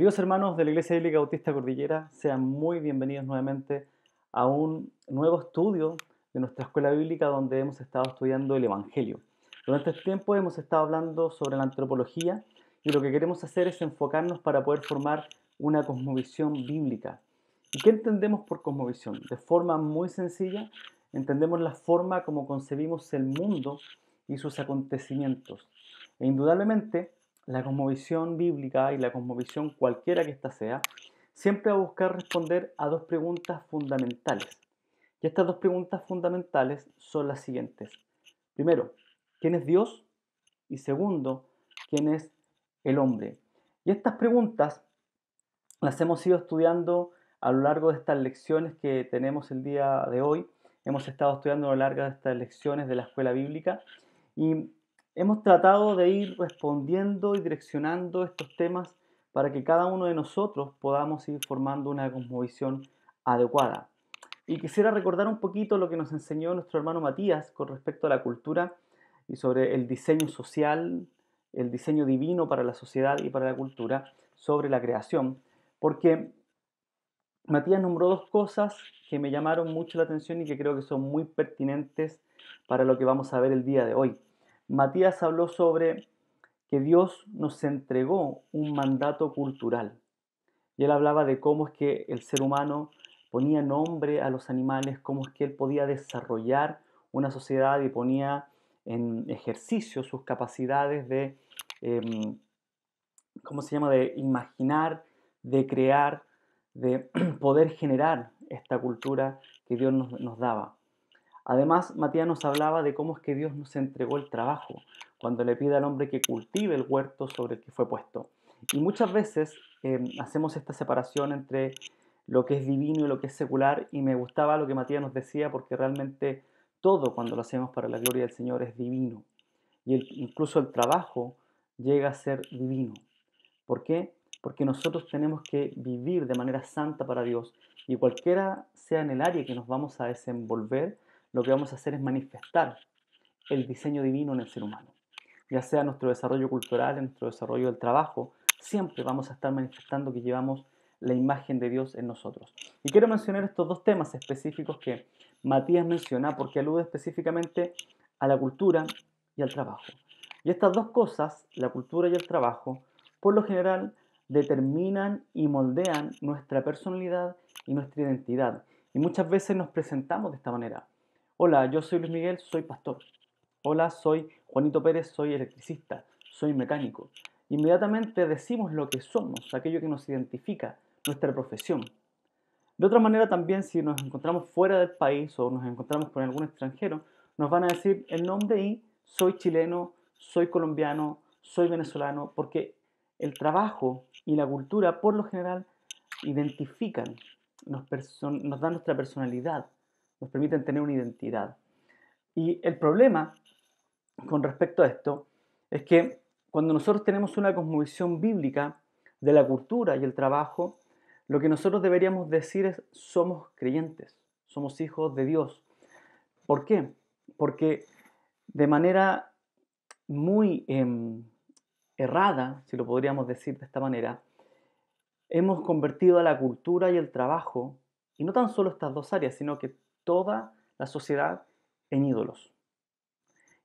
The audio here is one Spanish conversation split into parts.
Queridos hermanos de la Iglesia Bíblica Bautista Cordillera, sean muy bienvenidos nuevamente a un nuevo estudio de nuestra escuela bíblica donde hemos estado estudiando el Evangelio. Durante este tiempo hemos estado hablando sobre la antropología y lo que queremos hacer es enfocarnos para poder formar una cosmovisión bíblica. ¿Y qué entendemos por cosmovisión? De forma muy sencilla, entendemos la forma como concebimos el mundo y sus acontecimientos. E indudablemente, la cosmovisión bíblica y la cosmovisión cualquiera que ésta sea, siempre va a buscar responder a dos preguntas fundamentales. Y estas dos preguntas fundamentales son las siguientes. Primero, ¿quién es Dios? Y segundo, ¿quién es el hombre? Y estas preguntas las hemos ido estudiando a lo largo de estas lecciones que tenemos el día de hoy. Hemos estado estudiando a lo largo de estas lecciones de la escuela bíblica y hemos tratado de ir respondiendo y direccionando estos temas para que cada uno de nosotros podamos ir formando una cosmovisión adecuada. Y quisiera recordar un poquito lo que nos enseñó nuestro hermano Matías con respecto a la cultura y sobre el diseño social, el diseño divino para la sociedad y para la cultura, sobre la creación, porque Matías nombró dos cosas que me llamaron mucho la atención y que creo que son muy pertinentes para lo que vamos a ver el día de hoy. Matías habló sobre que Dios nos entregó un mandato cultural. Y él hablaba de cómo es que el ser humano ponía nombre a los animales, cómo es que él podía desarrollar una sociedad y ponía en ejercicio sus capacidades de, eh, ¿cómo se llama?, de imaginar, de crear, de poder generar esta cultura que Dios nos daba. Además, Matías nos hablaba de cómo es que Dios nos entregó el trabajo, cuando le pide al hombre que cultive el huerto sobre el que fue puesto. Y muchas veces hacemos esta separación entre lo que es divino y lo que es secular, y me gustaba lo que Matías nos decía porque realmente todo cuando lo hacemos para la gloria del Señor es divino. Y incluso el trabajo llega a ser divino. ¿Por qué? Porque nosotros tenemos que vivir de manera santa para Dios y cualquiera sea en el área que nos vamos a desenvolver, lo que vamos a hacer es manifestar el diseño divino en el ser humano. Ya sea en nuestro desarrollo cultural, en nuestro desarrollo del trabajo, siempre vamos a estar manifestando que llevamos la imagen de Dios en nosotros. Y quiero mencionar estos dos temas específicos que Matías menciona porque alude específicamente a la cultura y al trabajo. Y estas dos cosas, la cultura y el trabajo, por lo general determinan y moldean nuestra personalidad y nuestra identidad. Y muchas veces nos presentamos de esta manera. Hola, yo soy Luis Miguel, soy pastor. Hola, soy Juanito Pérez, soy electricista, soy mecánico. Inmediatamente decimos lo que somos, aquello que nos identifica, nuestra profesión. De otra manera también, si nos encontramos fuera del país o nos encontramos con algún extranjero, nos van a decir el nombre y soy chileno, soy colombiano, soy venezolano, porque el trabajo y la cultura por lo general identifican, nos dan nuestra personalidad, nos permiten tener una identidad. Y el problema con respecto a esto es que cuando nosotros tenemos una cosmovisión bíblica de la cultura y el trabajo, lo que nosotros deberíamos decir es somos creyentes, somos hijos de Dios. ¿Por qué? Porque de manera muy errada, si lo podríamos decir de esta manera, hemos convertido a la cultura y el trabajo, y no tan solo estas dos áreas, sino que toda la sociedad en ídolos.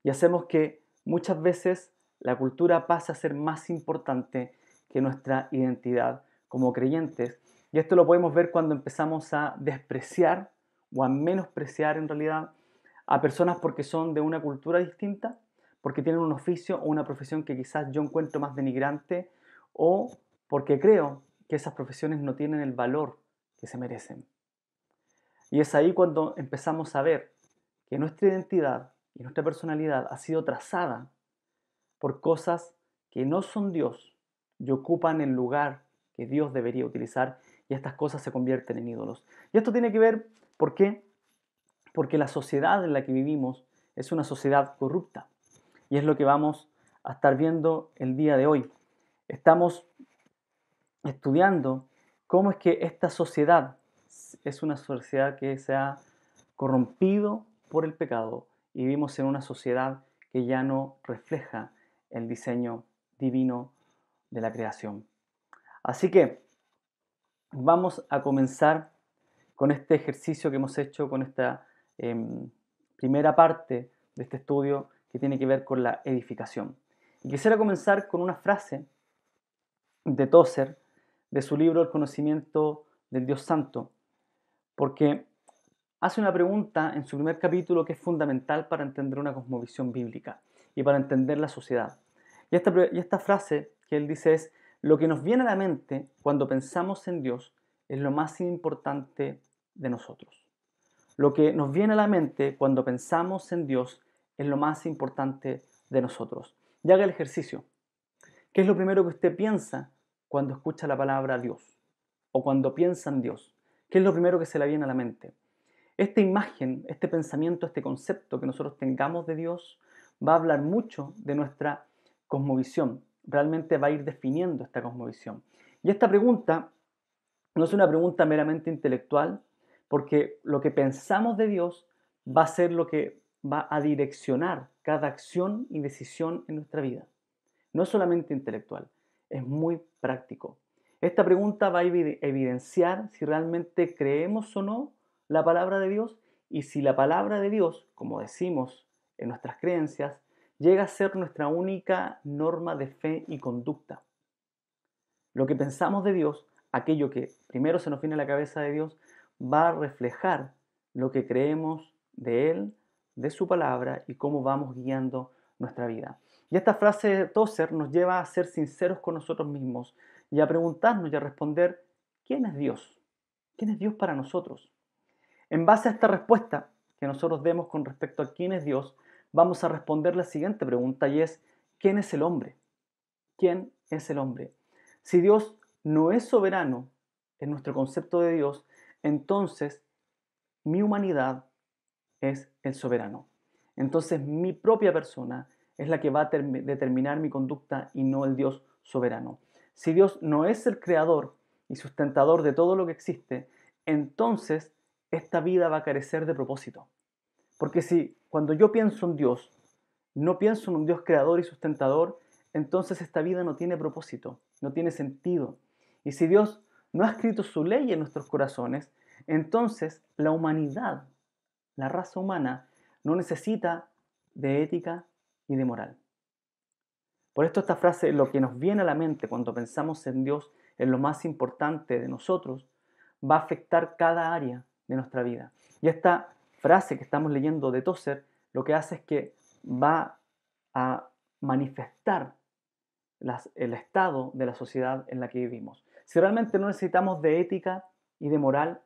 Y hacemos que muchas veces la cultura pase a ser más importante que nuestra identidad como creyentes. Y esto lo podemos ver cuando empezamos a despreciar o a menospreciar en realidad a personas porque son de una cultura distinta, porque tienen un oficio o una profesión que quizás yo encuentro más denigrante o porque creo que esas profesiones no tienen el valor que se merecen. Y es ahí cuando empezamos a ver que nuestra identidad y nuestra personalidad ha sido trazada por cosas que no son Dios y ocupan el lugar que Dios debería utilizar, y estas cosas se convierten en ídolos. Y esto tiene que ver, ¿por qué? Porque la sociedad en la que vivimos es una sociedad corrupta. Y es lo que vamos a estar viendo el día de hoy. Estamos estudiando cómo es que esta sociedad es una sociedad que se ha corrompido por el pecado y vivimos en una sociedad que ya no refleja el diseño divino de la creación. Así que vamos a comenzar con este ejercicio que hemos hecho, con esta primera parte de este estudio que tiene que ver con la edificación. Y quisiera comenzar con una frase de Tozer, de su libro El conocimiento del Dios Santo, porque hace una pregunta en su primer capítulo que es fundamental para entender una cosmovisión bíblica y para entender la sociedad. Y esta frase que él dice es: lo que nos viene a la mente cuando pensamos en Dios es lo más importante de nosotros. Lo que nos viene a la mente cuando pensamos en Dios es lo más importante de nosotros. Y haga el ejercicio. ¿Qué es lo primero que usted piensa cuando escucha la palabra Dios? O cuando piensa en Dios. ¿Qué es lo primero que se le viene a la mente? Esta imagen, este pensamiento, este concepto que nosotros tengamos de Dios va a hablar mucho de nuestra cosmovisión. Realmente va a ir definiendo esta cosmovisión. Y esta pregunta no es una pregunta meramente intelectual, porque lo que pensamos de Dios va a ser lo que va a direccionar cada acción y decisión en nuestra vida. No es solamente intelectual, es muy práctico. Esta pregunta va a evidenciar si realmente creemos o no la palabra de Dios y si la palabra de Dios, como decimos en nuestras creencias, llega a ser nuestra única norma de fe y conducta. Lo que pensamos de Dios, aquello que primero se nos viene a la cabeza de Dios, va a reflejar lo que creemos de Él, de su palabra y cómo vamos guiando nuestra vida. Y esta frase de Tozer nos lleva a ser sinceros con nosotros mismos y a preguntarnos y a responder: ¿quién es Dios? ¿Quién es Dios para nosotros? En base a esta respuesta que nosotros demos con respecto a quién es Dios, vamos a responder la siguiente pregunta, y es: ¿quién es el hombre? ¿Quién es el hombre? Si Dios no es soberano en nuestro concepto de Dios, entonces mi humanidad es el soberano. Entonces mi propia persona es la que va a determinar mi conducta y no el Dios soberano. Si Dios no es el creador y sustentador de todo lo que existe, entonces esta vida va a carecer de propósito. Porque si cuando yo pienso en Dios, no pienso en un Dios creador y sustentador, entonces esta vida no tiene propósito, no tiene sentido. Y si Dios no ha escrito su ley en nuestros corazones, entonces la humanidad, la raza humana, no necesita de ética y de moral. Por esto esta frase: lo que nos viene a la mente cuando pensamos en Dios es lo más importante de nosotros, va a afectar cada área de nuestra vida. Y esta frase que estamos leyendo de Tozer lo que hace es que va a manifestar el estado de la sociedad en la que vivimos. Si realmente no necesitamos de ética y de moral,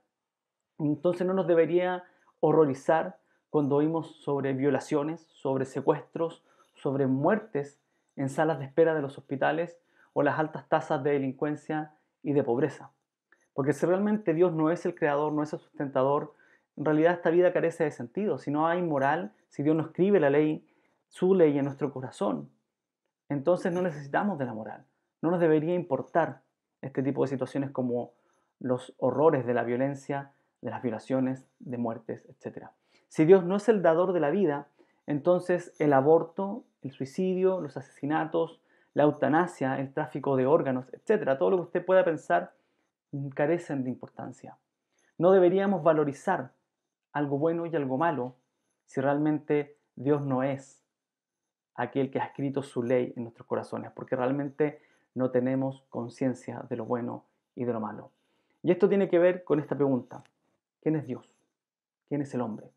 entonces no nos debería horrorizar cuando oímos sobre violaciones, sobre secuestros, sobre muertes en salas de espera de los hospitales o las altas tasas de delincuencia y de pobreza. Porque si realmente Dios no es el creador, no es el sustentador, en realidad esta vida carece de sentido. Si no hay moral, si Dios no escribe la ley, su ley en nuestro corazón, entonces no necesitamos de la moral. No nos debería importar este tipo de situaciones como los horrores de la violencia, de las violaciones, de muertes, etc. Si Dios no es el dador de la vida, entonces el aborto, el suicidio, los asesinatos, la eutanasia, el tráfico de órganos, etc., todo lo que usted pueda pensar, carecen de importancia. No deberíamos valorizar algo bueno y algo malo si realmente Dios no es aquel que ha escrito su ley en nuestros corazones, porque realmente no tenemos conciencia de lo bueno y de lo malo. Y esto tiene que ver con esta pregunta: ¿quién es Dios? ¿Quién es el hombre?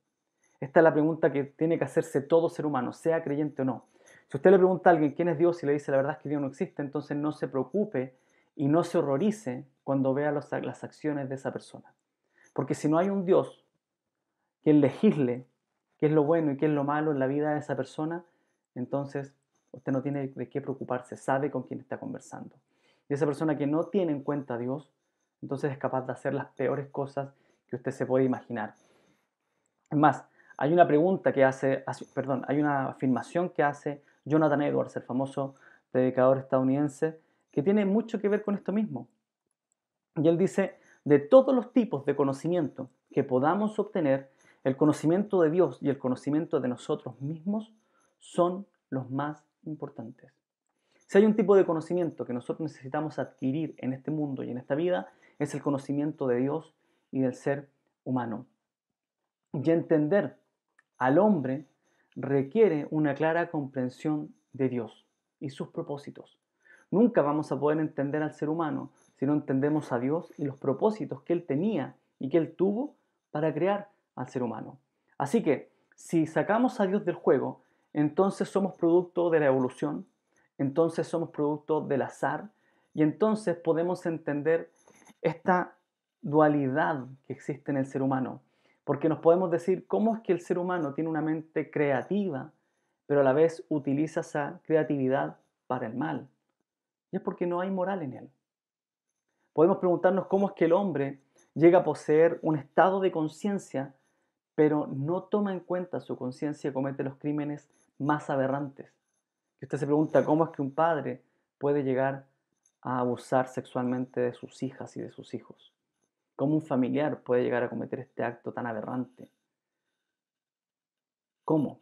Esta es la pregunta que tiene que hacerse todo ser humano, sea creyente o no. Si usted le pregunta a alguien quién es Dios y le dice la verdad es que Dios no existe, entonces no se preocupe y no se horrorice cuando vea las acciones de esa persona. Porque si no hay un Dios quien legisle qué es lo bueno y qué es lo malo en la vida de esa persona, entonces usted no tiene de qué preocuparse, sabe con quién está conversando. Y esa persona que no tiene en cuenta a Dios, entonces es capaz de hacer las peores cosas que usted se puede imaginar. Es más, hay una pregunta que hay una afirmación que hace Jonathan Edwards, el famoso predicador estadounidense, que tiene mucho que ver con esto mismo. Y él dice: de todos los tipos de conocimiento que podamos obtener, el conocimiento de Dios y el conocimiento de nosotros mismos son los más importantes. Si hay un tipo de conocimiento que nosotros necesitamos adquirir en este mundo y en esta vida, es el conocimiento de Dios y del ser humano. Y entender al hombre requiere una clara comprensión de Dios y sus propósitos. Nunca vamos a poder entender al ser humano si no entendemos a Dios y los propósitos que Él tenía y que Él tuvo para crear al ser humano. Así que, si sacamos a Dios del juego, entonces somos producto de la evolución, entonces somos producto del azar, y entonces podemos entender esta dualidad que existe en el ser humano. Porque nos podemos decir cómo es que el ser humano tiene una mente creativa, pero a la vez utiliza esa creatividad para el mal. Y es porque no hay moral en él. Podemos preguntarnos cómo es que el hombre llega a poseer un estado de conciencia, pero no toma en cuenta su conciencia y comete los crímenes más aberrantes. Y usted se pregunta cómo es que un padre puede llegar a abusar sexualmente de sus hijas y de sus hijos. ¿Cómo un familiar puede llegar a cometer este acto tan aberrante? ¿Cómo?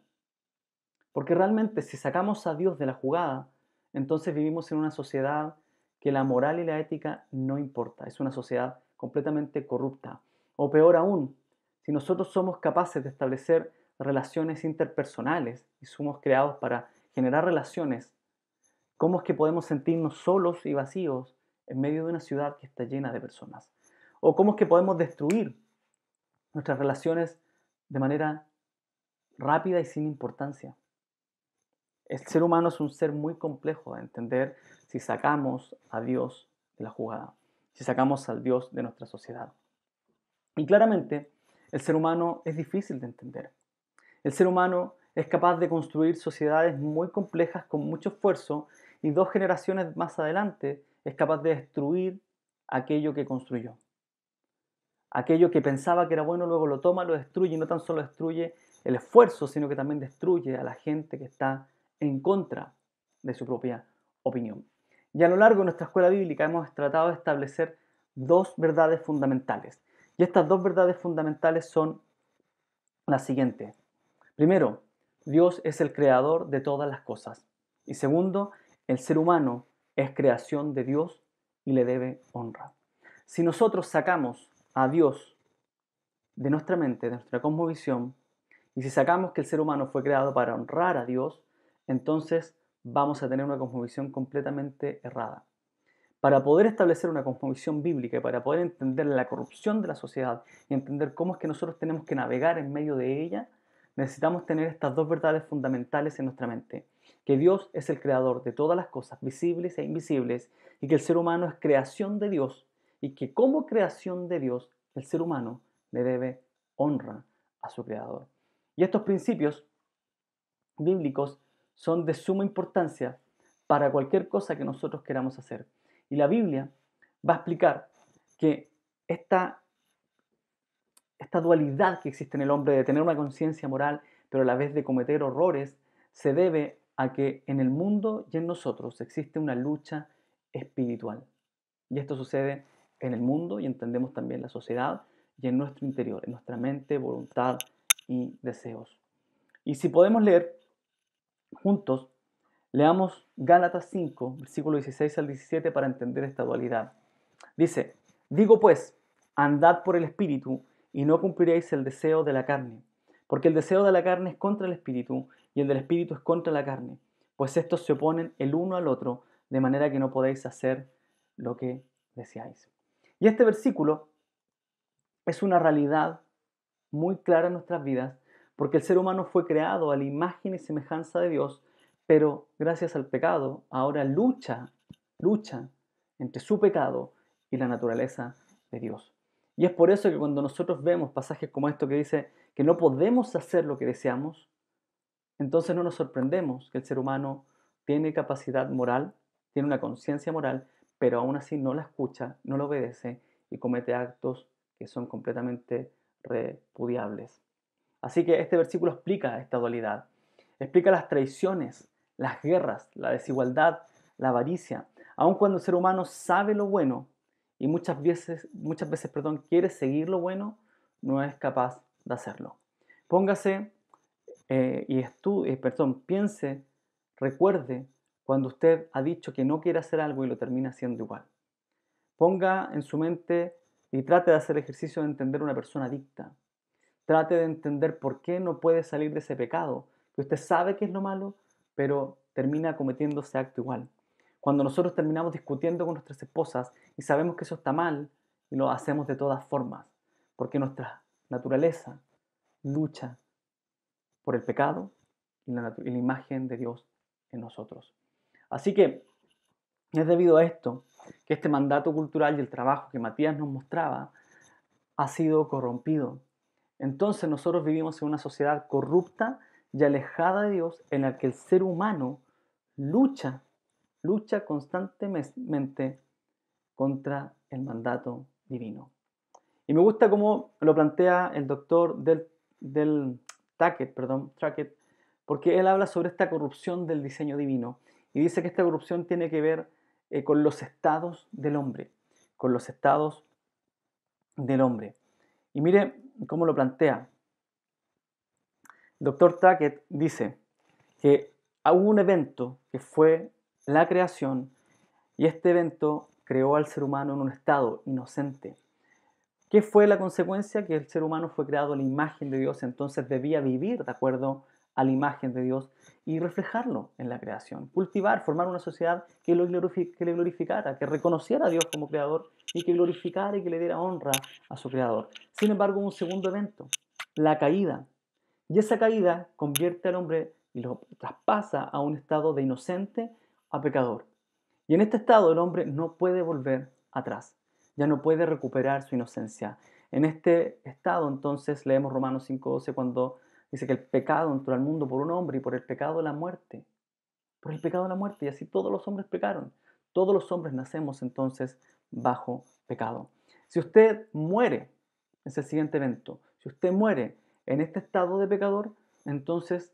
Porque realmente si sacamos a Dios de la jugada, entonces vivimos en una sociedad que la moral y la ética no importa. Es una sociedad completamente corrupta. O peor aún, si nosotros somos capaces de establecer relaciones interpersonales y somos creados para generar relaciones, ¿cómo es que podemos sentirnos solos y vacíos en medio de una ciudad que está llena de personas? ¿O cómo es que podemos destruir nuestras relaciones de manera rápida y sin importancia? El ser humano es un ser muy complejo de entender si sacamos a Dios de la jugada, si sacamos al Dios de nuestra sociedad. Y claramente, el ser humano es difícil de entender. El ser humano es capaz de construir sociedades muy complejas con mucho esfuerzo y 2 generaciones más adelante es capaz de destruir aquello que construyó. Aquello que pensaba que era bueno, luego lo toma, lo destruye y no tan solo destruye el esfuerzo, sino que también destruye a la gente que está en contra de su propia opinión. Y a lo largo de nuestra escuela bíblica hemos tratado de establecer 2 verdades fundamentales. Y estas 2 verdades fundamentales son las siguientes. Primero, Dios es el creador de todas las cosas. Y segundo, el ser humano es creación de Dios y le debe honra. Si nosotros sacamos a Dios de nuestra mente, de nuestra cosmovisión, y si sacamos que el ser humano fue creado para honrar a Dios, entonces vamos a tener una cosmovisión completamente errada. Para poder establecer una cosmovisión bíblica y para poder entender la corrupción de la sociedad y entender cómo es que nosotros tenemos que navegar en medio de ella, necesitamos tener estas 2 verdades fundamentales en nuestra mente. Que Dios es el creador de todas las cosas, visibles e invisibles, y que el ser humano es creación de Dios, y que como creación de Dios, el ser humano le debe honra a su creador. Y estos principios bíblicos son de suma importancia para cualquier cosa que nosotros queramos hacer. Y la Biblia va a explicar que esta dualidad que existe en el hombre de tener una conciencia moral, pero a la vez de cometer horrores, se debe a que en el mundo y en nosotros existe una lucha espiritual. Y esto sucede en el mundo y entendemos también la sociedad y en nuestro interior, en nuestra mente, voluntad y deseos. Y si podemos leer juntos, leamos Gálatas 5, versículo 16 al 17 para entender esta dualidad. Dice, digo pues, andad por el Espíritu y no cumpliréis el deseo de la carne, porque el deseo de la carne es contra el Espíritu y el del Espíritu es contra la carne, pues estos se oponen el uno al otro, de manera que no podéis hacer lo que deseáis. Y este versículo es una realidad muy clara en nuestras vidas, porque el ser humano fue creado a la imagen y semejanza de Dios, pero gracias al pecado ahora lucha entre su pecado y la naturaleza de Dios. Y es por eso que cuando nosotros vemos pasajes como esto que dice que no podemos hacer lo que deseamos, entonces no nos sorprendemos que el ser humano tiene capacidad moral, tiene una conciencia moral, pero aún así no la escucha, no la obedece y comete actos que son completamente repudiables. Así que este versículo explica esta dualidad, explica las traiciones, las guerras, la desigualdad, la avaricia, aun cuando el ser humano sabe lo bueno y muchas veces quiere seguir lo bueno, no es capaz de hacerlo. Póngase piense, recuerde cuando usted ha dicho que no quiere hacer algo y lo termina haciendo igual. Ponga en su mente y trate de hacer ejercicio de entender una persona adicta. Trate de entender por qué no puede salir de ese pecado, que usted sabe que es lo malo, pero termina cometiendo ese acto igual. Cuando nosotros terminamos discutiendo con nuestras esposas y sabemos que eso está mal, y lo hacemos de todas formas, porque nuestra naturaleza lucha por el pecado y la imagen de Dios en nosotros. Así que es debido a esto que este mandato cultural y el trabajo que Matías nos mostraba ha sido corrompido. Entonces nosotros vivimos en una sociedad corrupta y alejada de Dios en la que el ser humano lucha, lucha constantemente contra el mandato divino. Y me gusta cómo lo plantea el doctor del Trackett, porque él habla sobre esta corrupción del diseño divino y dice que esta corrupción tiene que ver con los estados del hombre, con los estados del hombre. Y mire cómo lo plantea. El doctor Trackett dice que hubo un evento que fue la creación y este evento creó al ser humano en un estado inocente. ¿Qué fue la consecuencia? Que el ser humano fue creado a la imagen de Dios, entonces debía vivir de acuerdo a la imagen de Dios y reflejarlo en la creación. Cultivar, formar una sociedad que le glorificara, que reconociera a Dios como creador y que glorificara y que le diera honra a su creador. Sin embargo, un segundo evento, la caída. Y esa caída convierte al hombre y lo traspasa a un estado de inocente a pecador. Y en este estado el hombre no puede volver atrás, ya no puede recuperar su inocencia. En este estado entonces leemos Romanos 5:12 cuando dice que el pecado entró al mundo por un hombre y por el pecado la muerte. Por el pecado la muerte y así todos los hombres pecaron. Todos los hombres nacemos entonces bajo pecado. Si usted muere, es el siguiente evento, si usted muere en este estado de pecador, entonces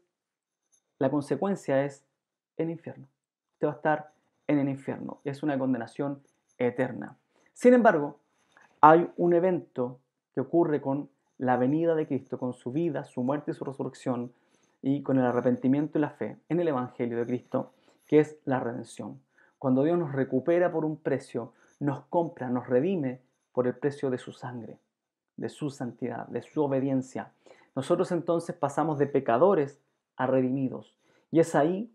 la consecuencia es el infierno. Usted va a estar en el infierno. Es una condenación eterna. Sin embargo, hay un evento que ocurre con la venida de Cristo, con su vida, su muerte y su resurrección, y con el arrepentimiento y la fe en el Evangelio de Cristo, que es la redención. Cuando Dios nos recupera por un precio, nos compra, nos redime por el precio de su sangre, de su santidad, de su obediencia. Nosotros entonces pasamos de pecadores a redimidos. Y es ahí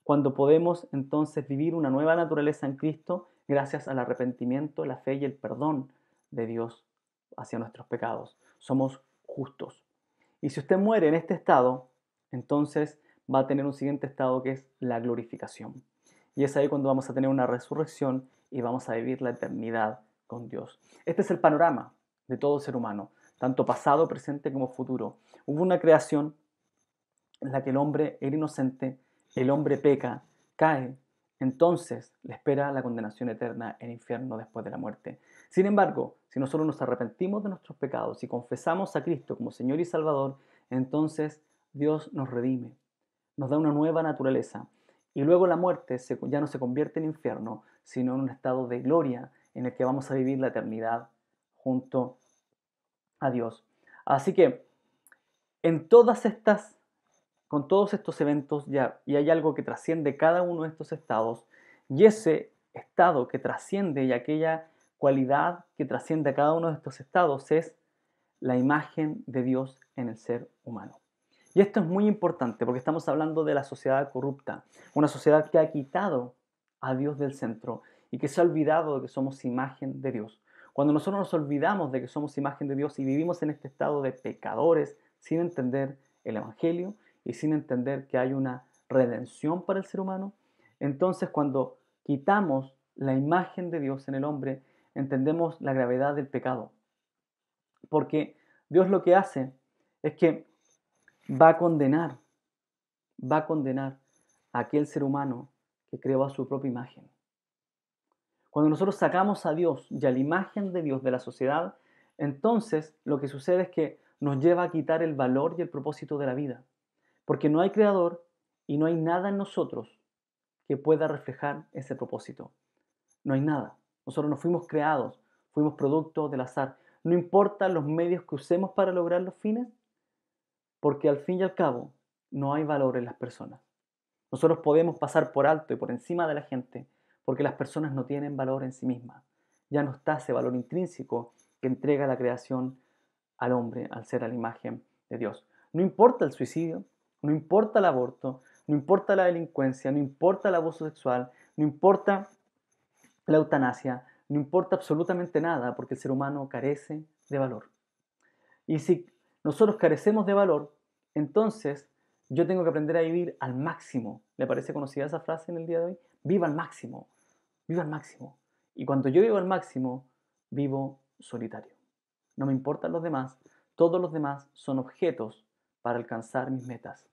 cuando podemos entonces vivir una nueva naturaleza en Cristo gracias al arrepentimiento, la fe y el perdón de Dios hacia nuestros pecados. Somos justos. Y si usted muere en este estado, entonces va a tener un siguiente estado que es la glorificación. Y es ahí cuando vamos a tener una resurrección y vamos a vivir la eternidad con Dios. Este es el panorama de todo ser humano, tanto pasado, presente como futuro. Hubo una creación en la que el hombre era inocente, el hombre peca, cae, entonces le espera la condenación eterna, el infierno después de la muerte. Sin embargo, si nosotros nos arrepentimos de nuestros pecados y confesamos a Cristo como Señor y Salvador, entonces Dios nos redime, nos da una nueva naturaleza. Y luego la muerte ya no se convierte en infierno, sino en un estado de gloria en el que vamos a vivir la eternidad junto a Dios. Así que en todas estas con todos estos eventos ya, y hay algo que trasciende cada uno de estos estados, y ese estado que trasciende y aquella cualidad que trasciende a cada uno de estos estados es la imagen de Dios en el ser humano. Y esto es muy importante porque estamos hablando de la sociedad corrupta, una sociedad que ha quitado a Dios del centro y que se ha olvidado de que somos imagen de Dios. Cuando nosotros nos olvidamos de que somos imagen de Dios y vivimos en este estado de pecadores sin entender el Evangelio y sin entender que hay una redención para el ser humano, entonces cuando quitamos la imagen de Dios en el hombre, entendemos la gravedad del pecado. Porque Dios lo que hace es que va a condenar, va a condenar a aquel ser humano que creó a su propia imagen. Cuando nosotros sacamos a Dios y a la imagen de Dios de la sociedad, entonces lo que sucede es que nos lleva a quitar el valor y el propósito de la vida. Porque no hay creador y no hay nada en nosotros que pueda reflejar ese propósito. No hay nada. Nosotros no fuimos creados, fuimos producto del azar. No importa los medios que usemos para lograr los fines, porque al fin y al cabo no hay valor en las personas. Nosotros podemos pasar por alto y por encima de la gente porque las personas no tienen valor en sí mismas. Ya no está ese valor intrínseco que entrega la creación al hombre al ser a la imagen de Dios. No importa el suicidio, no importa el aborto, no importa la delincuencia, no importa el abuso sexual, no importa la eutanasia, no importa absolutamente nada porque el ser humano carece de valor. Y si nosotros carecemos de valor, entonces yo tengo que aprender a vivir al máximo. ¿Le parece conocida esa frase en el día de hoy? Viva al máximo, viva al máximo. Y cuando yo vivo al máximo, vivo solitario. No me importan los demás, todos los demás son objetos para alcanzar mis metas,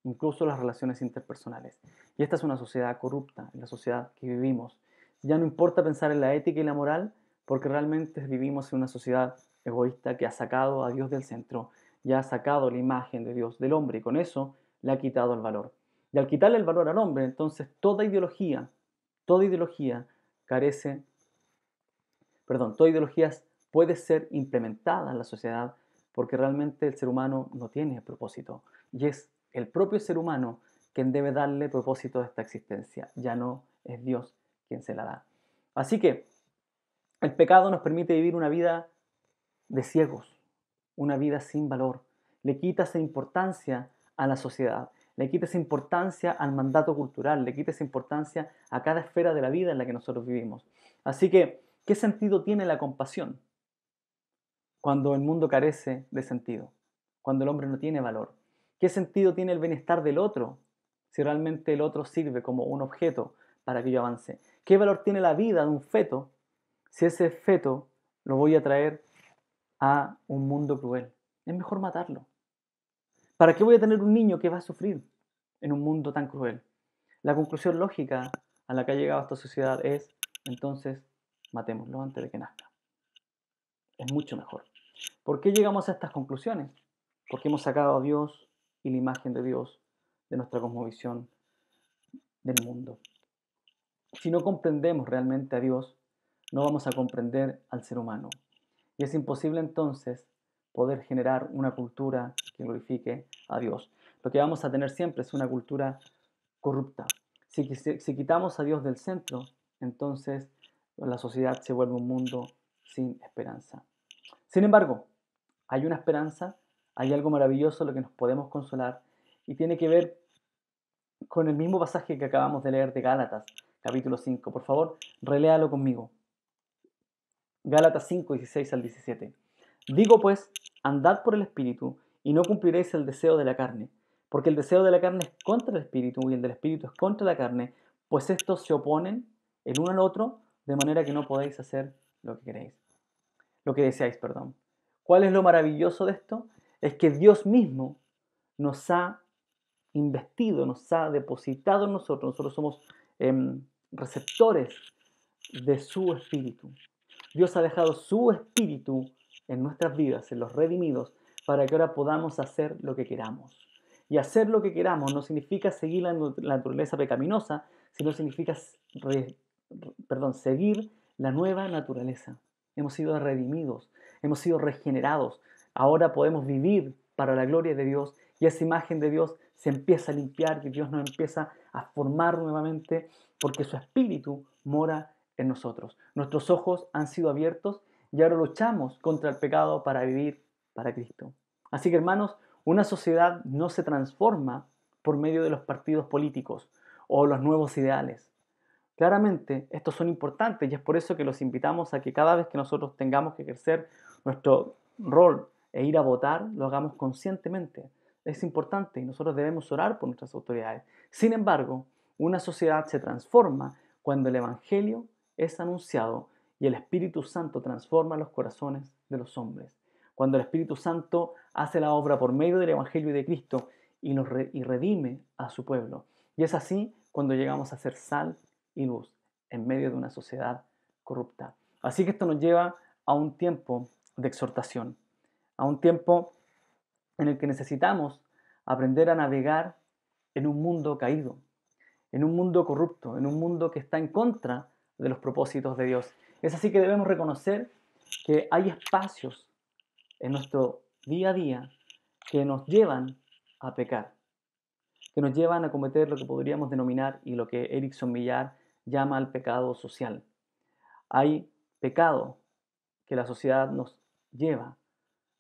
incluso las relaciones interpersonales. Y esta es una sociedad corrupta, en la sociedad que vivimos. Ya no importa pensar en la ética y la moral, porque realmente vivimos en una sociedad egoísta que ha sacado a Dios del centro, ya ha sacado la imagen de Dios del hombre y con eso le ha quitado el valor. Y al quitarle el valor al hombre, entonces toda ideología carece, toda ideología puede ser implementada en la sociedad porque realmente el ser humano no tiene propósito y es el propio ser humano quien debe darle propósito a esta existencia, ya no es Dios quien se la da. Así que el pecado nos permite vivir una vida de ciegos, una vida sin valor. Le quita esa importancia a la sociedad, le quita esa importancia al mandato cultural, le quita esa importancia a cada esfera de la vida en la que nosotros vivimos. Así que, ¿qué sentido tiene la compasión cuando el mundo carece de sentido? Cuando el hombre no tiene valor. ¿Qué sentido tiene el bienestar del otro si realmente el otro sirve como un objeto para que yo avance? ¿Qué valor tiene la vida de un feto si ese feto lo voy a traer a un mundo cruel? Es mejor matarlo. ¿Para qué voy a tener un niño que va a sufrir en un mundo tan cruel? La conclusión lógica a la que ha llegado esta sociedad es, entonces, matémoslo antes de que nazca. Es mucho mejor. ¿Por qué llegamos a estas conclusiones? Porque hemos sacado a Dios y la imagen de Dios de nuestra cosmovisión del mundo. Si no comprendemos realmente a Dios, no vamos a comprender al ser humano. Y es imposible entonces poder generar una cultura que glorifique a Dios. Lo que vamos a tener siempre es una cultura corrupta. Si quitamos a Dios del centro, entonces la sociedad se vuelve un mundo sin esperanza. Sin embargo, hay una esperanza, hay algo maravilloso en lo que nos podemos consolar y tiene que ver con el mismo pasaje que acabamos de leer de Gálatas, capítulo 5. Por favor, reléalo conmigo. Gálatas 5, 16 al 17. Digo pues, andad por el Espíritu y no cumpliréis el deseo de la carne, porque el deseo de la carne es contra el Espíritu y el del Espíritu es contra la carne, pues estos se oponen el uno al otro, de manera que no podéis hacer lo que queréis. Lo que deseáis, perdón. ¿Cuál es lo maravilloso de esto? Es que Dios mismo nos ha investido, nos ha depositado en nosotros. Nosotros somos receptores de su Espíritu. Dios ha dejado su Espíritu en nuestras vidas, en los redimidos, para que ahora podamos hacer lo que queramos. Y hacer lo que queramos no significa seguir la naturaleza pecaminosa, sino significa seguir la nueva naturaleza. Hemos sido redimidos, hemos sido regenerados. Ahora podemos vivir para la gloria de Dios y esa imagen de Dios se empieza a limpiar y Dios nos empieza a formar nuevamente porque su Espíritu mora en nosotros. Nuestros ojos han sido abiertos y ahora luchamos contra el pecado para vivir para Cristo. Así que hermanos, una sociedad no se transforma por medio de los partidos políticos o los nuevos ideales. Claramente, estos son importantes y es por eso que los invitamos a que cada vez que nosotros tengamos que ejercer nuestro rol e ir a votar, lo hagamos conscientemente. Es importante y nosotros debemos orar por nuestras autoridades. Sin embargo, una sociedad se transforma cuando el Evangelio es anunciado y el Espíritu Santo transforma los corazones de los hombres. Cuando el Espíritu Santo hace la obra por medio del Evangelio y de Cristo y redime a su pueblo. Y es así cuando llegamos a ser sal y luz en medio de una sociedad corrupta. Así que esto nos lleva a un tiempo de exhortación, a un tiempo en el que necesitamos aprender a navegar en un mundo caído, en un mundo corrupto, en un mundo que está en contra de los propósitos de Dios. Es así que debemos reconocer que hay espacios en nuestro día a día que nos llevan a pecar, que nos llevan a cometer lo que podríamos denominar y lo que Erickson Villar llama el pecado social. Hay pecado que la sociedad nos lleva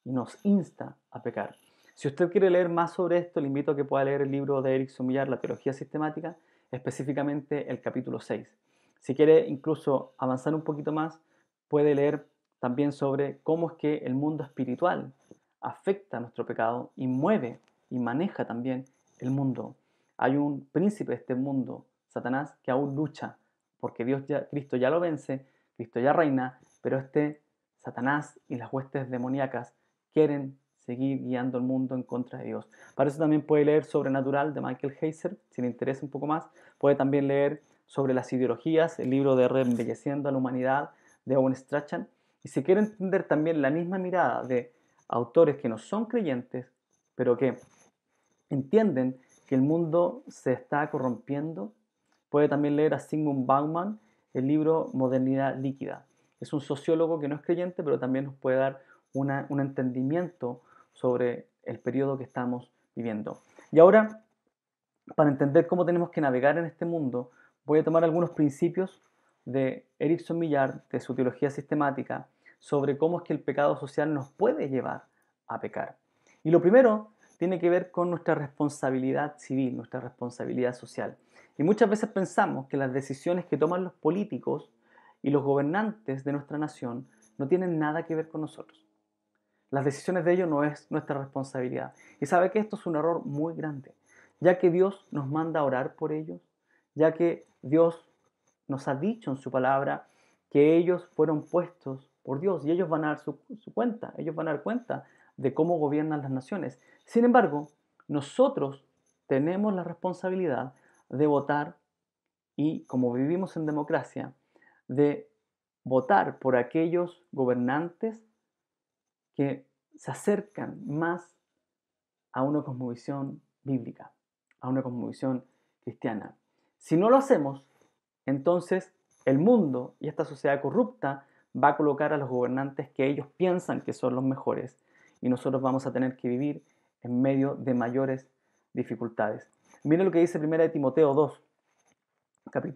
y nos insta a pecar. Si usted quiere leer más sobre esto, le invito a que pueda leer el libro de Erickson Villar, La teología sistemática, específicamente el capítulo 6. Si quiere incluso avanzar un poquito más, puede leer también sobre cómo es que el mundo espiritual afecta a nuestro pecado y mueve y maneja también el mundo. Hay un príncipe de este mundo, Satanás, que aún lucha, porque Cristo ya lo vence, Cristo ya reina, pero este Satanás y las huestes demoníacas quieren seguir guiando el mundo en contra de Dios. Para eso también puede leer Sobrenatural de Michael Heiser, si le interesa un poco más. Puede también leer sobre las ideologías, el libro de Reembelleciendo a la Humanidad de Owen Strachan. Y si quiere entender también la misma mirada de autores que no son creyentes, pero que entienden que el mundo se está corrompiendo, puede también leer a Zygmunt Bauman el libro Modernidad líquida. Es un sociólogo que no es creyente, pero también nos puede dar un entendimiento sobre el periodo que estamos viviendo. Y ahora, para entender cómo tenemos que navegar en este mundo, voy a tomar algunos principios de Erickson Villar, de su teología sistemática, sobre cómo es que el pecado social nos puede llevar a pecar. Y lo primero tiene que ver con nuestra responsabilidad civil, nuestra responsabilidad social. Y muchas veces pensamos que las decisiones que toman los políticos y los gobernantes de nuestra nación no tienen nada que ver con nosotros. Las decisiones de ellos no es nuestra responsabilidad. Y sabe que esto es un error muy grande, ya que Dios nos manda a orar por ellos, ya que Dios nos ha dicho en su palabra que ellos fueron puestos por Dios y ellos van a dar su cuenta, ellos van a dar cuenta de cómo gobiernan las naciones. Sin embargo, nosotros tenemos la responsabilidad de votar y, como vivimos en democracia, de votar por aquellos gobernantes que se acercan más a una cosmovisión bíblica, a una cosmovisión cristiana. Si no lo hacemos, entonces el mundo y esta sociedad corrupta va a colocar a los gobernantes que ellos piensan que son los mejores y nosotros vamos a tener que vivir en medio de mayores dificultades. Miren lo que dice 1 de Timoteo 2,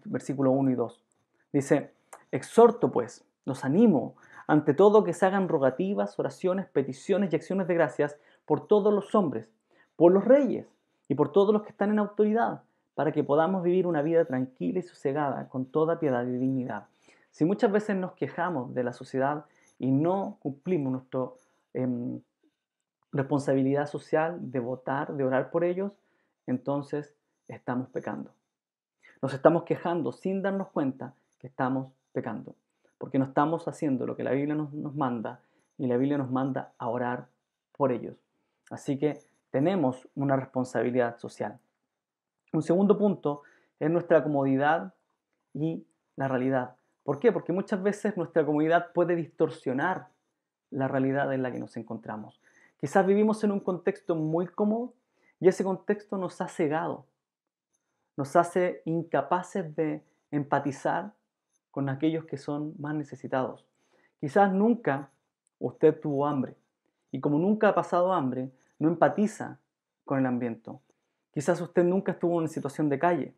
versículo 1 y 2. Dice, exhorto pues, los animo, ante todo que se hagan rogativas, oraciones, peticiones y acciones de gracias por todos los hombres, por los reyes y por todos los que están en autoridad, para que podamos vivir una vida tranquila y sosegada, con toda piedad y dignidad. Si muchas veces nos quejamos de la sociedad y no cumplimos nuestra responsabilidad social de votar, de orar por ellos, entonces estamos pecando. Nos estamos quejando sin darnos cuenta que estamos pecando, porque no estamos haciendo lo que la Biblia nos manda, y la Biblia nos manda a orar por ellos. Así que tenemos una responsabilidad social. Un segundo punto es nuestra comodidad y la realidad. ¿Por qué? Porque muchas veces nuestra comodidad puede distorsionar la realidad en la que nos encontramos. Quizás vivimos en un contexto muy cómodo y ese contexto nos ha cegado, nos hace incapaces de empatizar con aquellos que son más necesitados. Quizás nunca usted tuvo hambre y como nunca ha pasado hambre, no empatiza con el ambiente. Quizás usted nunca estuvo en situación de calle.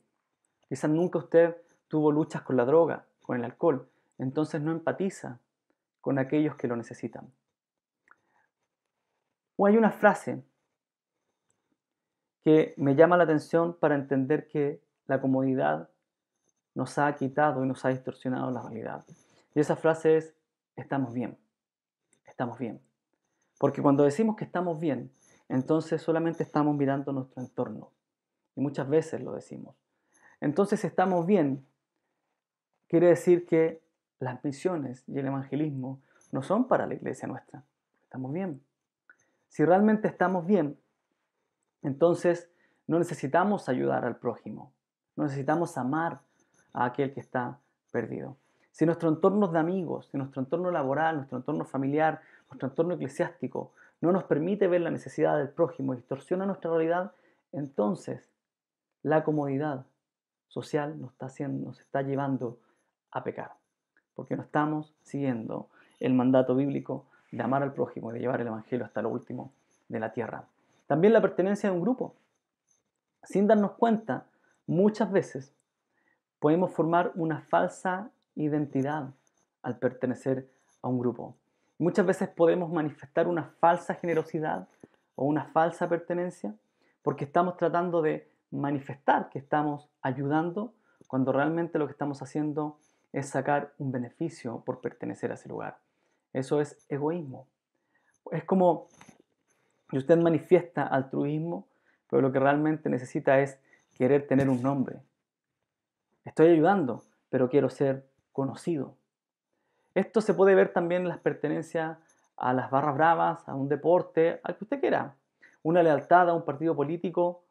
Quizás nunca usted tuvo luchas con la droga, con el alcohol. Entonces no empatiza con aquellos que lo necesitan. O hay una frase que me llama la atención para entender que la comodidad nos ha quitado y nos ha distorsionado la realidad. Y esa frase es, estamos bien, estamos bien. Porque cuando decimos que estamos bien, entonces solamente estamos mirando nuestro entorno. Y muchas veces lo decimos. Entonces, si estamos bien, quiere decir que las misiones y el evangelismo no son para la iglesia nuestra. Estamos bien. Si realmente estamos bien, entonces no necesitamos ayudar al prójimo. No necesitamos amar a aquel que está perdido. Si nuestro entorno de amigos, si nuestro entorno laboral, nuestro entorno familiar, nuestro entorno eclesiástico no nos permite ver la necesidad del prójimo y distorsiona nuestra realidad, entonces la comodidad social nos está llevando a pecar, porque no estamos siguiendo el mandato bíblico de amar al prójimo y de llevar el evangelio hasta lo último de la tierra. También la pertenencia a un grupo. sin darnos cuenta, muchas veces podemos formar una falsa identidad al pertenecer a un grupo. Muchas veces podemos manifestar una falsa generosidad o una falsa pertenencia porque estamos tratando de manifestar que estamos ayudando cuando realmente lo que estamos haciendo es sacar un beneficio por pertenecer a ese lugar. Eso es egoísmo. Es como que usted manifiesta altruismo, pero lo que realmente necesita es querer tener un nombre. Estoy ayudando, pero quiero ser conocido. Esto se puede ver también en las pertenencias a las barras bravas, a un deporte, al que usted quiera. Una lealtad a un partido político,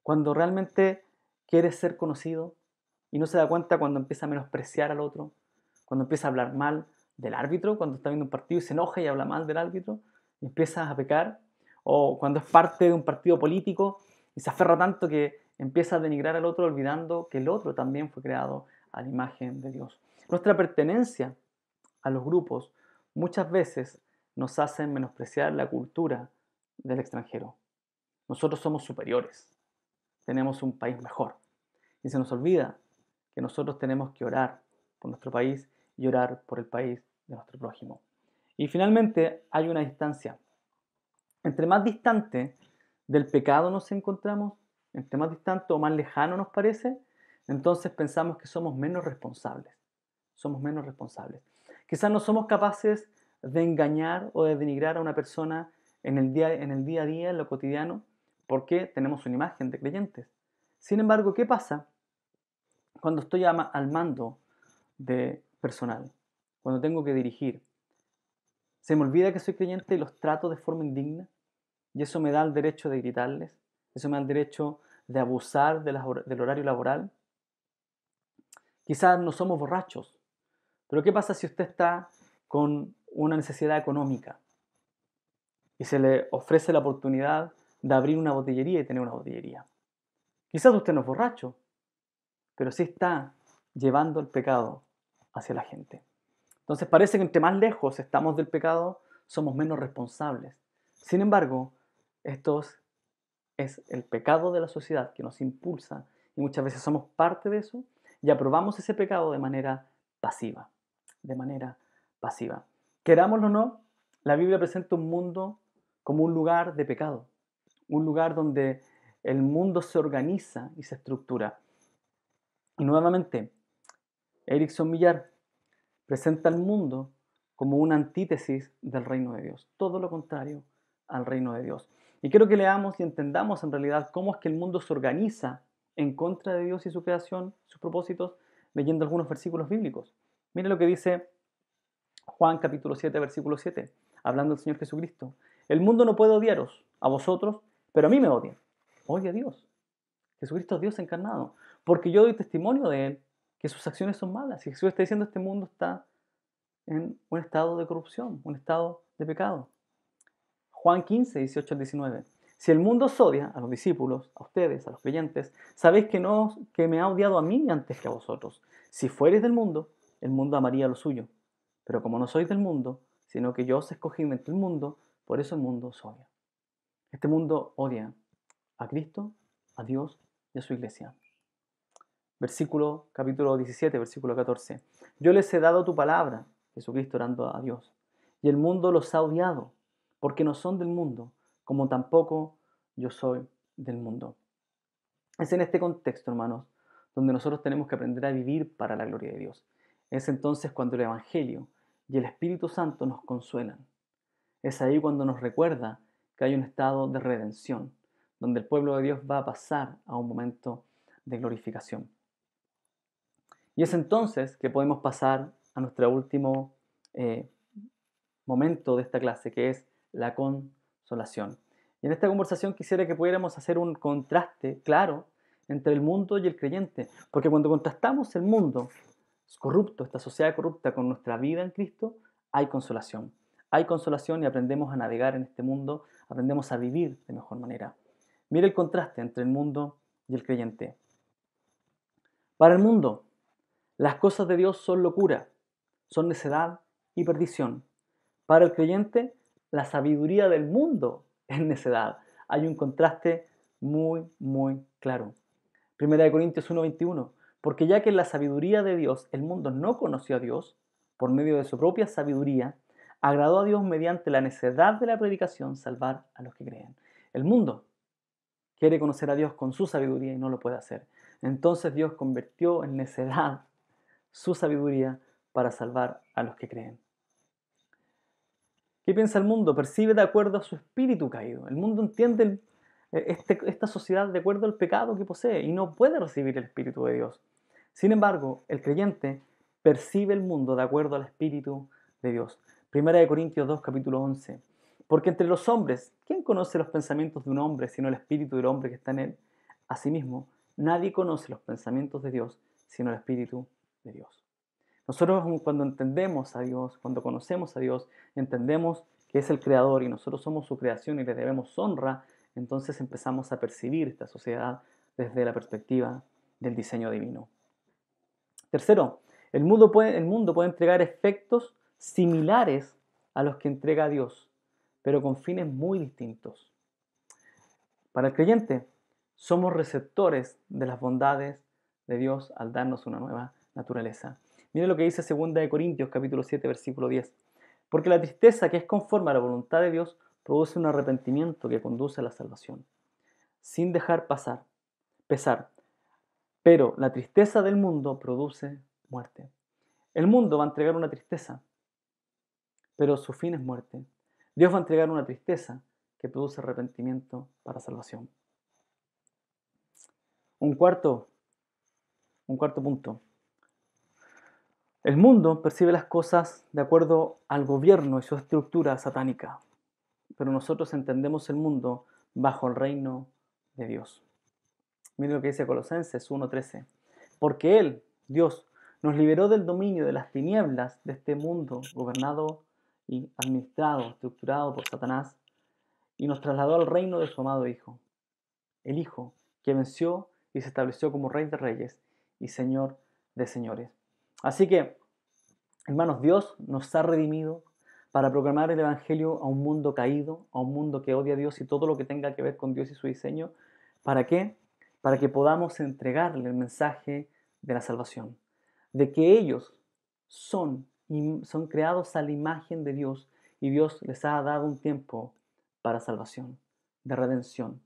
cuando realmente quiere ser conocido y no se da cuenta cuando empieza a menospreciar al otro, cuando empieza a hablar mal del árbitro, cuando está viendo un partido y se enoja y habla mal del árbitro, y empieza a pecar, o cuando es parte de un partido político y se aferra tanto que empieza a denigrar al otro olvidando que el otro también fue creado a la imagen de Dios. Nuestra pertenencia a los grupos muchas veces nos hacen menospreciar la cultura del extranjero. Nosotros somos superiores, tenemos un país mejor. Y se nos olvida que nosotros tenemos que orar por nuestro país y orar por el país de nuestro prójimo. Y finalmente hay una distancia. Entre más distante del pecado nos encontramos, entre más distante o más lejano nos parece, entonces pensamos que somos menos responsables. Somos menos responsables. Quizás no somos capaces de engañar o de denigrar a una persona en el día a día, en lo cotidiano, porque tenemos una imagen de creyentes. Sin embargo, ¿qué pasa cuando estoy al mando de personal? Cuando tengo que dirigir. Se me olvida que soy creyente y los trato de forma indigna. Y eso me da el derecho de gritarles. Eso me da el derecho de abusar del horario laboral. Quizás no somos borrachos. Pero ¿qué pasa si usted está con una necesidad económica y se le ofrece la oportunidad de abrir una botillería y tener una botillería? Quizás usted no es borracho, pero sí está llevando el pecado hacia la gente. Entonces parece que entre más lejos estamos del pecado, somos menos responsables. Sin embargo, esto es el pecado de la sociedad que nos impulsa y muchas veces somos parte de eso y aprobamos ese pecado de manera pasiva. De manera pasiva. Querámoslo o no, la Biblia presenta un mundo como un lugar de pecado, un lugar donde el mundo se organiza y se estructura. Y nuevamente, Erickson Villar presenta al mundo como una antítesis del reino de Dios, todo lo contrario al reino de Dios. Y quiero que leamos y entendamos en realidad cómo es que el mundo se organiza en contra de Dios y su creación, sus propósitos, leyendo algunos versículos bíblicos. Mire lo que dice Juan capítulo 7, versículo 7, hablando del Señor Jesucristo. El mundo no puede odiaros a vosotros, pero a mí me odian. Odia a Dios. Jesucristo es Dios encarnado. Porque yo doy testimonio de Él, que sus acciones son malas. Y Jesús está diciendo, este mundo está en un estado de corrupción, un estado de pecado. Juan 15, 18 al 19. Si el mundo os odia, a los discípulos, a ustedes, a los creyentes, sabéis que me ha odiado a mí antes que a vosotros. Si fuereis del mundo, el mundo amaría lo suyo. Pero como no sois del mundo, sino que yo os escogí entre el mundo, por eso el mundo os odia. Este mundo odia a Cristo, a Dios y a su iglesia. Capítulo 17, versículo 14. Yo les he dado tu palabra, Jesucristo orando a Dios, y el mundo los ha odiado, porque no son del mundo, como tampoco yo soy del mundo. Es en este contexto, hermanos, donde nosotros tenemos que aprender a vivir para la gloria de Dios. Es entonces cuando el Evangelio y el Espíritu Santo nos consuelan. Es ahí cuando nos recuerda que hay un estado de redención, donde el pueblo de Dios va a pasar a un momento de glorificación. Y es entonces que podemos pasar a nuestro último momento de esta clase, que es la consolación. Y en esta conversación quisiera que pudiéramos hacer un contraste claro entre el mundo y el creyente, porque cuando contrastamos el mundo corrupto, esta sociedad corrupta, con nuestra vida en Cristo, hay consolación. Hay consolación y aprendemos a navegar en este mundo, aprendemos a vivir de mejor manera. Mira el contraste entre el mundo y el creyente. Para el mundo, las cosas de Dios son locura, son necedad y perdición. Para el creyente, la sabiduría del mundo es necedad. Hay un contraste muy, muy claro. Primera de Corintios 1:21, porque ya que en la sabiduría de Dios el mundo no conoció a Dios, por medio de su propia sabiduría, agradó a Dios mediante la necedad de la predicación salvar a los que creen. El mundo quiere conocer a Dios con su sabiduría y no lo puede hacer. Entonces Dios convirtió en necedad su sabiduría para salvar a los que creen. ¿Qué piensa el mundo? Percibe de acuerdo a su espíritu caído. El mundo entiende esta sociedad de acuerdo al pecado que posee y no puede recibir el Espíritu de Dios. Sin embargo, el creyente percibe el mundo de acuerdo al Espíritu de Dios. Primera de Corintios 2, capítulo 11. Porque entre los hombres, ¿quién conoce los pensamientos de un hombre sino el Espíritu del hombre que está en él? Asimismo, nadie conoce los pensamientos de Dios sino el Espíritu de Dios. Nosotros cuando entendemos a Dios, cuando conocemos a Dios, entendemos que es el Creador y nosotros somos su creación y le debemos honra, entonces empezamos a percibir esta sociedad desde la perspectiva del diseño divino. Tercero, el mundo puede entregar efectos similares a los que entrega Dios, pero con fines muy distintos. Para el creyente, somos receptores de las bondades de Dios al darnos una nueva naturaleza. Mire lo que dice 2 Corintios capítulo 7, versículo 10. Porque la tristeza que es conforme a la voluntad de Dios produce un arrepentimiento que conduce a la salvación, sin dejar pesar. Pero la tristeza del mundo produce muerte. El mundo va a entregar una tristeza, pero su fin es muerte. Dios va a entregar una tristeza que produce arrepentimiento para salvación. Un cuarto punto. El mundo percibe las cosas de acuerdo al gobierno y su estructura satánica, pero nosotros entendemos el mundo bajo el reino de Dios. Miren lo que dice Colosenses 1:13. Porque Él, Dios, nos liberó del dominio de las tinieblas de este mundo gobernado y administrado, estructurado por Satanás, y nos trasladó al reino de su amado Hijo. El Hijo que venció y se estableció como Rey de Reyes y Señor de Señores. Así que, hermanos, Dios nos ha redimido para proclamar el Evangelio a un mundo caído, a un mundo que odia a Dios y todo lo que tenga que ver con Dios y su diseño. ¿Para qué? Para que podamos entregarle el mensaje de la salvación, de que ellos son creados a la imagen de Dios y Dios les ha dado un tiempo para salvación, de redención.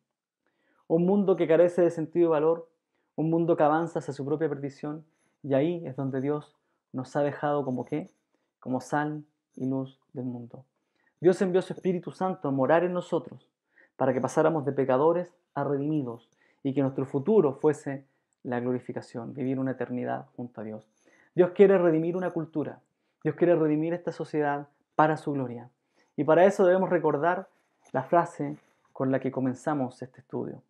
Un mundo que carece de sentido y valor, un mundo que avanza hacia su propia perdición, y ahí es donde Dios nos ha dejado como qué, como sal y luz del mundo. Dios envió su Espíritu Santo a morar en nosotros para que pasáramos de pecadores a redimidos y que nuestro futuro fuese la glorificación, vivir una eternidad junto a Dios. Dios quiere redimir una cultura, Dios quiere redimir esta sociedad para su gloria. Y para eso debemos recordar la frase con la que comenzamos este estudio.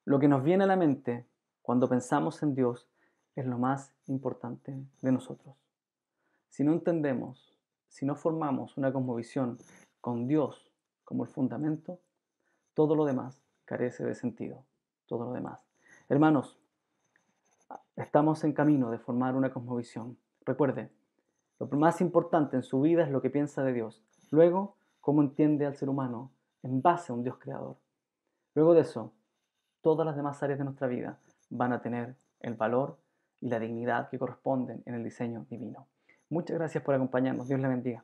Lo que nos viene a la mente cuando pensamos en Dios es lo más importante de nosotros. Si no entendemos, si no formamos una cosmovisión con Dios como el fundamento, todo lo demás carece de sentido, todo lo demás. Hermanos, estamos en camino de formar una cosmovisión. Recuerde, lo más importante en su vida es lo que piensa de Dios. Luego, cómo entiende al ser humano en base a un Dios creador. Luego de eso, todas las demás áreas de nuestra vida van a tener el valor y la dignidad que corresponden en el diseño divino. Muchas gracias por acompañarnos. Dios le bendiga.